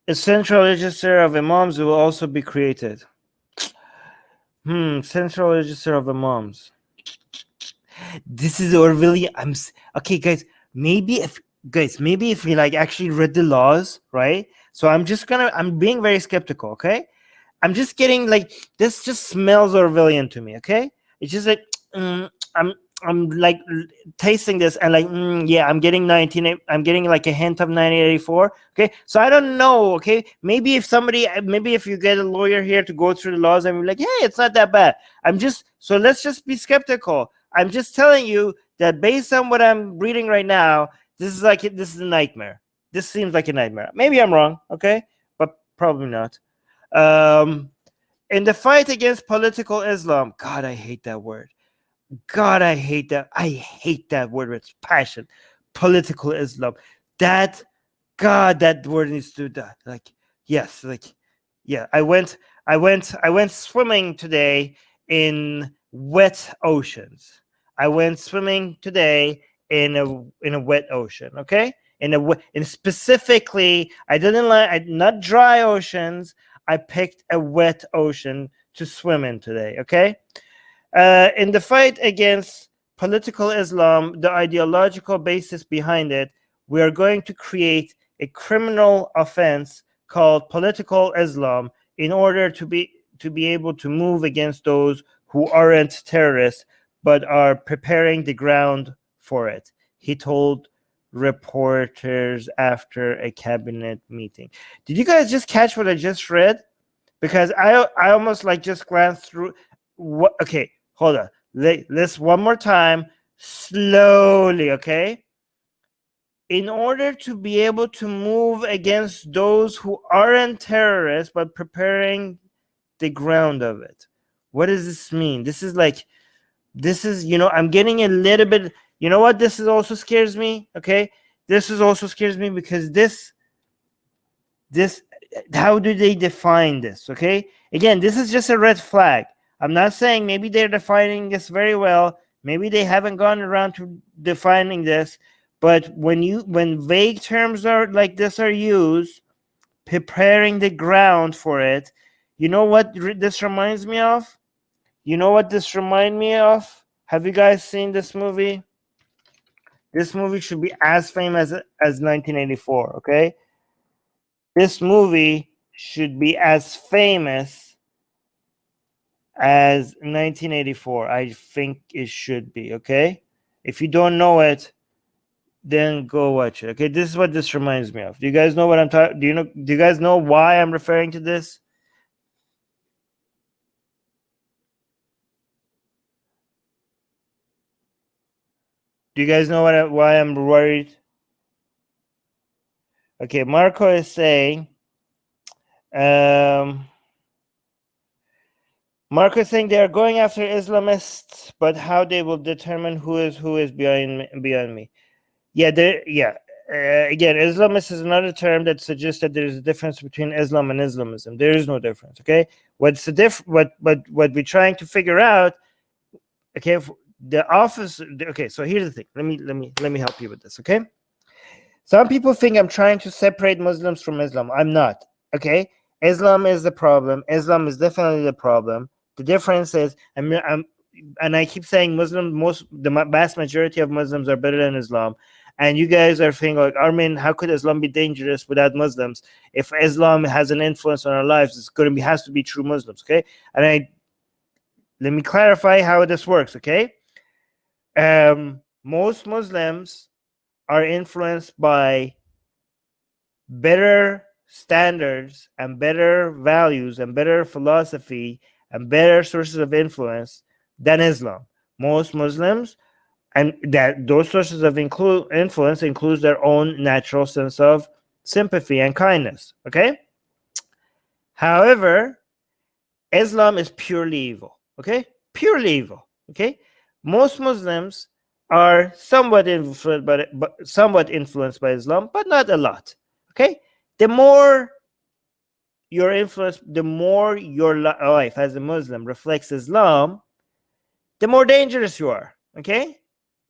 A central register of imams will also be created. Central register of imams. This is Orwellian. Okay, guys. Maybe if we like actually read the laws, right? So I'm being very skeptical. Okay, I'm just getting like this. Just smells Orwellian to me. Okay, it's just like I'm like tasting this and like yeah, I'm getting like a hint of 1984. Okay, so I don't know. Okay, maybe if you get a lawyer here to go through the laws and be like, hey, it's not that bad. Let's just be skeptical. I'm just telling you that based on what I'm reading right now, this is a nightmare. This seems like a nightmare. Maybe I'm wrong. Okay, but probably not. In the fight against political Islam, God, I hate that word. God, I hate that. I hate that word with passion. Political Islam. That that word needs to die. Like, yes, like, yeah. I went swimming today in wet oceans. I went swimming today in a wet ocean. Okay, in specifically, I didn't like not dry oceans. I picked a wet ocean to swim in today. Okay. In the fight against political Islam, the ideological basis behind it, we are going to create a criminal offense called political Islam in order to be able to move against those who aren't terrorists but are preparing the ground for it, he told reporters after a cabinet meeting. Did you guys just catch what I just read? Because I almost like just glanced through. What? Okay, hold on. Let's one more time, slowly. Okay. In order to be able to move against those who aren't terrorists but preparing the ground of it. What does this mean? This is I'm getting a little bit. You know what? This is also scares me. Okay, this is also scares me because this how do they define this? Okay, again, this is just a red flag. I'm not saying maybe they're defining this very well. Maybe they haven't gone around to defining this. But when vague terms are like this are used, preparing the ground for it, you know what this reminds me of? You know what this reminds me of? Have you guys seen this movie? This movie should be as famous as 1984. Okay, this movie should be as famous as 1984. I think it should be. Okay, if you don't know it, then go watch it. Okay, this is what this reminds me of. Do you guys know what I'm talking? Do you guys know why I'm referring to this? Do you guys know why I'm worried? Okay, Marco is saying, Marco is saying they are going after Islamists, but how they will determine who is beyond me? Yeah, again, Islamist is another term that suggests that there is a difference between Islam and Islamism. There is no difference. Okay, what we're trying to figure out. Okay, the office. Okay, so here's the thing. Let me help you with this. Okay, some people think I'm trying to separate Muslims from Islam. I'm not. Okay, Islam is the problem. Islam is definitely the problem. The difference is, and I keep saying the vast majority of Muslims are better than Islam. And you guys are thinking like, Armin, how could Islam be dangerous without Muslims? If Islam has an influence on our lives, has to be true Muslims. Okay, and let me clarify how this works. Okay, most Muslims are influenced by better standards and better values and better philosophy and better sources of influence than Islam. Most Muslims, and that those sources of influence includes their own natural sense of sympathy and kindness. Okay. However, Islam is purely evil. Okay, purely evil. Okay, most Muslims are somewhat influenced by Islam, but not a lot. Okay, the more your influence, the more your life as a Muslim reflects Islam, the more dangerous you are. Okay,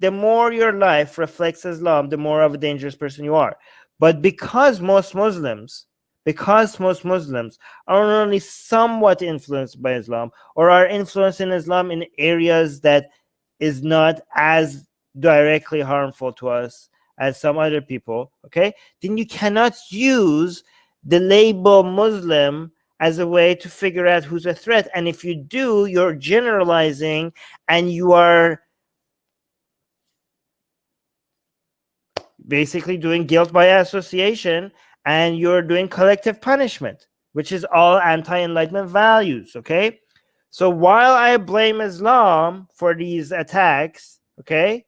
the more your life reflects Islam, the more of a dangerous person you are. But because most Muslims because most Muslims are only somewhat influenced by Islam, or are influenced in Islam in areas that is not as directly harmful to us as some other people, okay, then you cannot use the label Muslim as a way to figure out who's a threat. And if you do, you're generalizing, and you are basically doing guilt by association, and you're doing collective punishment, which is all anti-enlightenment values, okay? So while I blame Islam for these attacks, okay,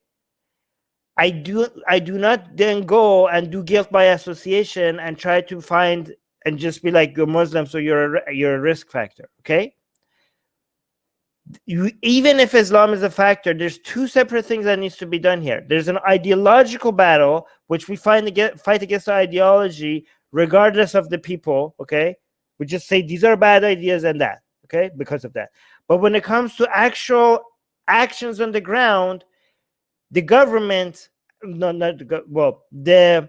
I do not then go and do guilt by association and try to find and just be like, you're Muslim, so you're a risk factor, okay? Even if Islam is a factor, there's two separate things that needs to be done here. There's an ideological battle, which we fight against the ideology, regardless of the people, okay? We just say these are bad ideas and that, okay, because of that. But when it comes to actual actions on the ground, the government, the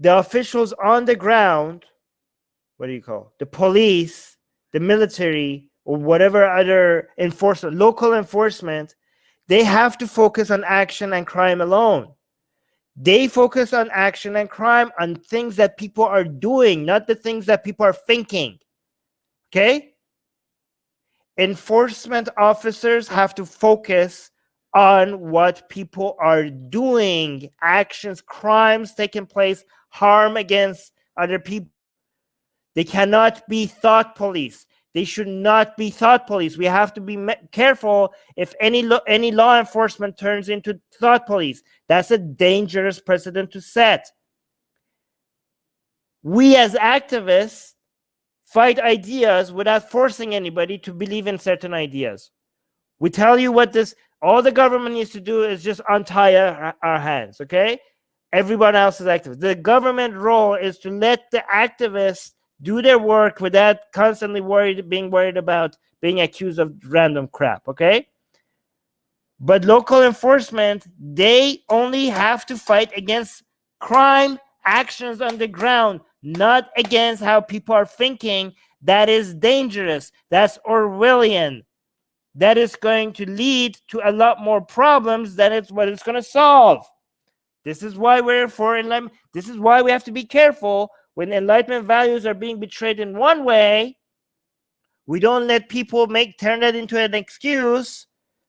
officials on the ground, what do you call the police, the military, or whatever other enforcement, local enforcement, they have to focus on action and crime alone. They focus on action and crime, on things that people are doing, not the things that people are thinking. Okay? Enforcement officers have to focus on what people are doing, actions, crimes taking place, harm against other people. They cannot be thought police. They should not be thought police. We have to be careful if any law enforcement turns into thought police. That's a dangerous precedent to set. We as activists fight ideas without forcing anybody to believe in certain ideas. We tell you what all the government needs to do is just untie our hands, okay? Everyone else is activist. The government role is to let the activists do their work without constantly being worried about being accused of random crap, okay? But local enforcement, they only have to fight against crime actions on the ground, not against how people are thinking. That is dangerous. That's Orwellian. That is going to lead to a lot more problems than what it's going to solve. This is why we're for enlightenment. This is why we have to be careful when enlightenment values are being betrayed in one way. We don't let people turn that into an excuse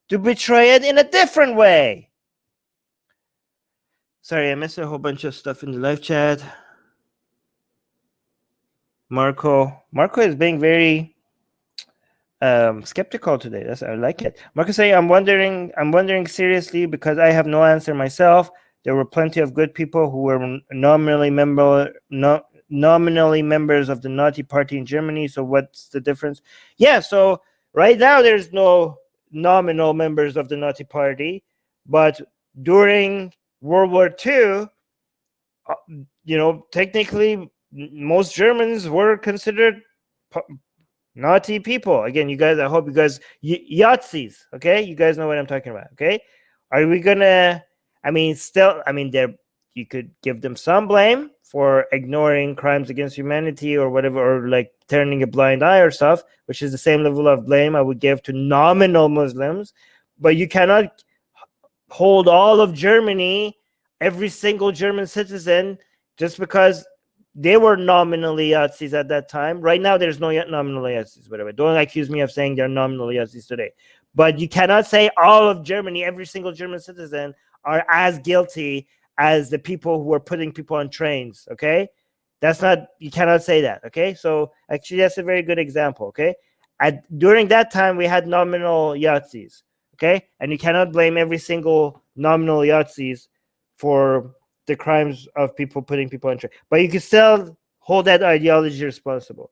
to betray it in a different way. Sorry, I missed a whole bunch of stuff in the live chat. Marco is being very skeptical today. I like it. Marco saying, I'm wondering seriously because I have no answer myself. There were plenty of good people who were nominally members of the Nazi Party in Germany. So what's the difference? Yeah, so right now there's no nominal members of the Nazi Party, but during World War II, technically most Germans were considered Nazi people. Again, you guys, I hope you guys, Yahtzees, okay? You guys know what I'm talking about, okay? Are we gonna, you could give them some blame for ignoring crimes against humanity or whatever, or like turning a blind eye or stuff, which is the same level of blame I would give to nominal Muslims. But you cannot hold all of Germany, every single German citizen, just because they were nominally Yahtzees at that time. Right now, there's no nominal Yahtzees, whatever. Don't accuse me of saying they're nominal Yahtzees today. But you cannot say all of Germany, every single German citizen, are as guilty as the people who were putting people on trains, okay? You cannot say that, okay? So actually, that's a very good example, okay? During that time, we had nominal Yahtzees, okay? And you cannot blame every single nominal Yahtzees for the crimes of people putting people on train. But you can still hold that ideology responsible.